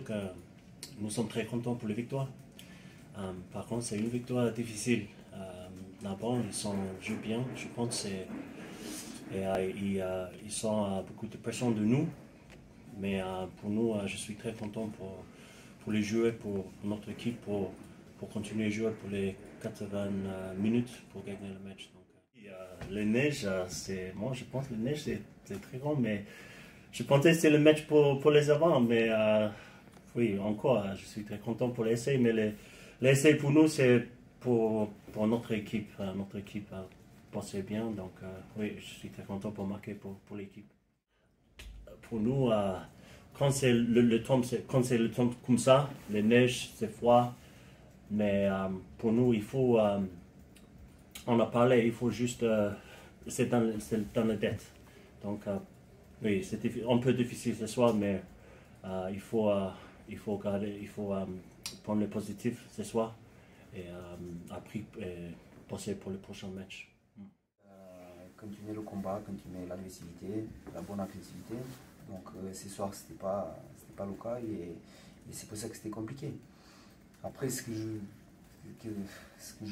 que nous sommes très contents pour les victoires. Par contre, c'est une victoire difficile. Là-bas, ils jouent bien, je pense, et ils sont beaucoup de pression de nous. Mais pour nous, je suis très content pour les joueurs, pour notre équipe, pour continuer à jouer pour les 80 minutes pour gagner le match. Donc, les neiges, moi je pense que les neiges c'est très grand, mais je pensais que c'est le match pour les avant, mais oui, encore, je suis très content pour l'essai, mais l'essai pour nous c'est pour notre équipe. Notre équipe pensait bien, donc oui, je suis très content pour marquer pour l'équipe. Pour nous, quand c'est le temps, quand c'est le temps comme ça, les neiges, c'est froid, mais pour nous, il faut, on a parlé, il faut juste, c'est dans la tête. Donc, oui, c'est un peu difficile ce soir, mais il faut garder, il faut prendre le positif ce soir et après passer pour le prochain match. Continuer le combat, continuer l'agressivité, la bonne agressivité. Donc ce soir, c'était pas le cas et c'est pour ça que c'était compliqué. Après, ce que je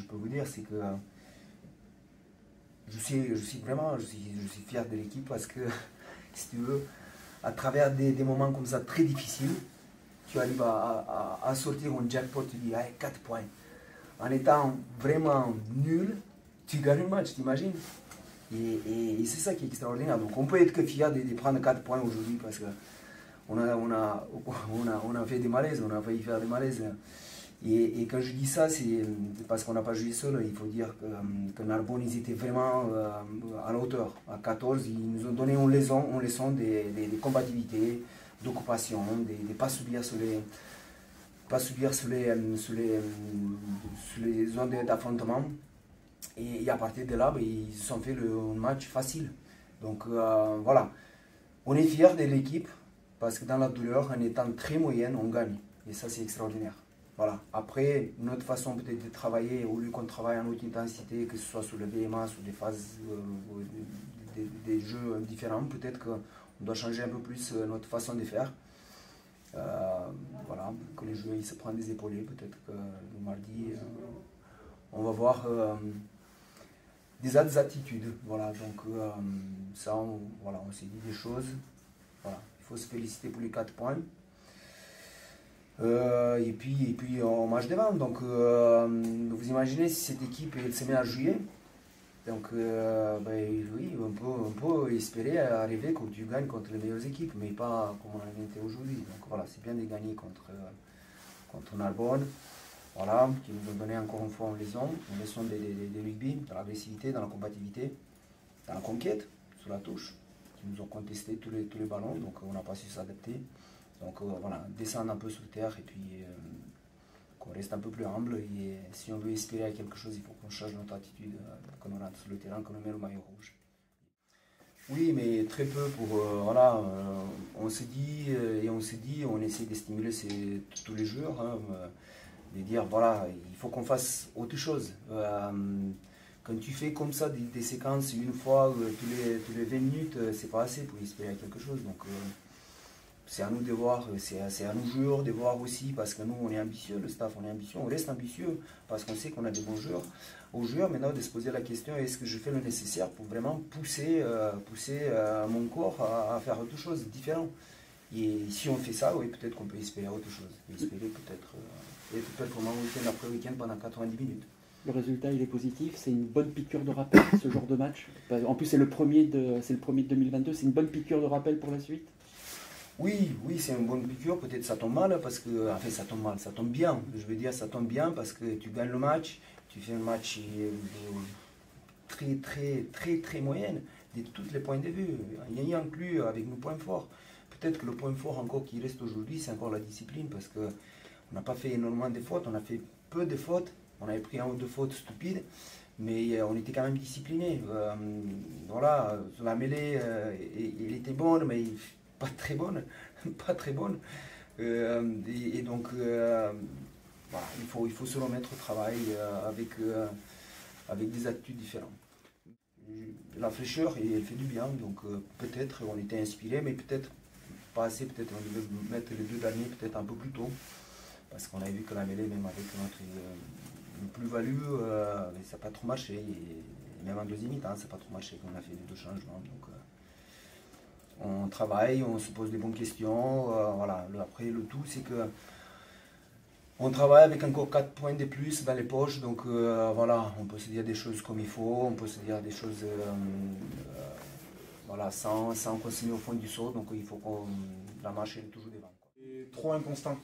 peux vous dire, c'est que je suis fier de l'équipe parce que, si tu veux, à travers des moments comme ça très difficiles, tu arrives à sortir un jackpot, tu dis, allez, 4 points. En étant vraiment nul, tu gagnes le match, t'imagines? Et c'est ça qui est extraordinaire. Donc on peut être que fier de prendre 4 points aujourd'hui parce qu'on a fait des malaises, on a failli faire des malaises. Et quand je dis ça, c'est parce qu'on n'a pas joué seul. Il faut dire que Narbonne, ils étaient vraiment à la hauteur. À 14, ils nous ont donné une leçon des compatibilités, d'occupation, de ne pas subir sur les zones d'affrontement. Et à partir de là, ils se sont fait le match facile. Donc voilà, on est fiers de l'équipe parce que dans la douleur, en étant très moyenne, on gagne. Et ça, c'est extraordinaire. Voilà. Après, notre façon peut-être de travailler, au lieu qu'on travaille en haute intensité, que ce soit sur le VMA, sur des phases, des jeux différents, peut-être qu'on doit changer un peu plus notre façon de faire. Voilà, que les joueurs ils se prennent des épaulés, peut-être que le mardi, on va voir des attitudes. Voilà, donc ça, voilà, on s'est dit des choses. Voilà, il faut se féliciter pour les 4 points. Et puis en match devant, donc vous imaginez si cette équipe elle se met à jouer, donc oui, on peut espérer arriver que tu gagnes contre les meilleures équipes, mais pas comme on a été aujourd'hui. Donc voilà, c'est bien de gagner contre Narbonne, voilà, qui nous ont donné encore une fois une leçon de rugby, dans l'agressivité, dans la combativité, dans la conquête, sur la touche, qui nous ont contesté tous les ballons, donc on n'a pas su s'adapter. Donc voilà, descendre un peu sur terre et puis qu'on reste un peu plus humble. Et si on veut espérer à quelque chose, il faut qu'on change notre attitude quand on rentre sur le terrain, qu'on met le maillot rouge. Oui, mais très peu pour... voilà, on s'est dit, on essaie de stimuler tous les joueurs, hein, de dire, voilà, il faut qu'on fasse autre chose. Quand tu fais comme ça des séquences une fois tous les 20 minutes, c'est pas assez pour espérer à quelque chose. Donc, c'est à nous de voir, c'est à nous joueurs de voir aussi, parce que nous on est ambitieux, le staff on est ambitieux, on reste ambitieux, parce qu'on sait qu'on a des bons joueurs. Aux joueurs maintenant de se poser la question, est-ce que je fais le nécessaire pour vraiment pousser mon corps à faire autre chose, différent. Et si on fait ça, oui, peut-être qu'on peut espérer autre chose, espérer peut-être être performant week-end après week-end pendant 90 minutes. Le résultat il est positif, c'est une bonne piqûre de rappel ce genre de match. En plus c'est le premier de 2022, c'est une bonne piqûre de rappel pour la suite. Oui, c'est une bonne piqûre, peut-être ça tombe mal, parce que, enfin ça tombe mal, ça tombe bien, je veux dire ça tombe bien parce que tu gagnes le match, tu fais un match très moyenne, de tous les points de vue, il y a inclus avec nos points forts. Peut-être que le point fort encore qui reste aujourd'hui, c'est encore la discipline, parce qu'on n'a pas fait énormément de fautes, on a fait peu de fautes, on avait pris un ou deux fautes stupides, mais on était quand même discipliné. Voilà, la mêlée, il était bonne, mais pas très bonne, et donc voilà, il faut se remettre au travail avec des attitudes différentes. La fraîcheur, elle fait du bien, donc peut-être on était inspiré, mais peut-être pas assez, peut-être on devait mettre les 2 derniers peut-être un peu plus tôt. Parce qu'on avait vu que la mêlée, même avec notre plus-value, ça n'a pas trop marché. Et même en deuxième mi-temps, ça n'a pas trop marché qu'on a fait les 2 changements. Donc, on travaille, on se pose des bonnes questions. Voilà. Après, le tout, c'est que on travaille avec encore 4 points de plus dans les poches. Donc, voilà, on peut se dire des choses comme il faut, on peut se dire des choses voilà, sans continuer au fond du saut. Donc, il faut qu'on la marche est toujours devant. C'est trop inconstant.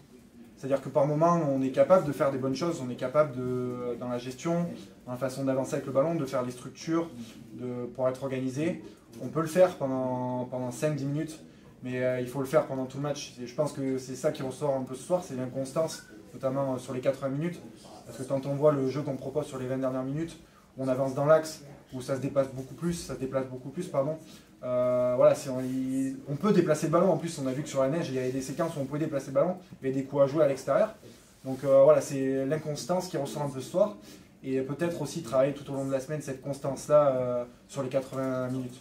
C'est-à-dire que par moment, on est capable de faire des bonnes choses, on est capable, dans la gestion, dans la façon d'avancer avec le ballon, de faire les structures pour être organisé. On peut le faire pendant 5-10 minutes, mais il faut le faire pendant tout le match. Et je pense que c'est ça qui ressort un peu ce soir, c'est l'inconstance, notamment sur les 80 minutes. Parce que quand on voit le jeu qu'on propose sur les 20 dernières minutes, où on avance dans l'axe, où ça se déplace beaucoup plus, voilà, on peut déplacer le ballon. En plus, on a vu que sur la neige, il y avait des séquences où on pouvait déplacer le ballon, il y avait des coups à jouer à l'extérieur. Donc voilà, c'est l'inconstance qui ressort un peu ce soir. Et peut-être aussi travailler tout au long de la semaine cette constance-là sur les 80 minutes.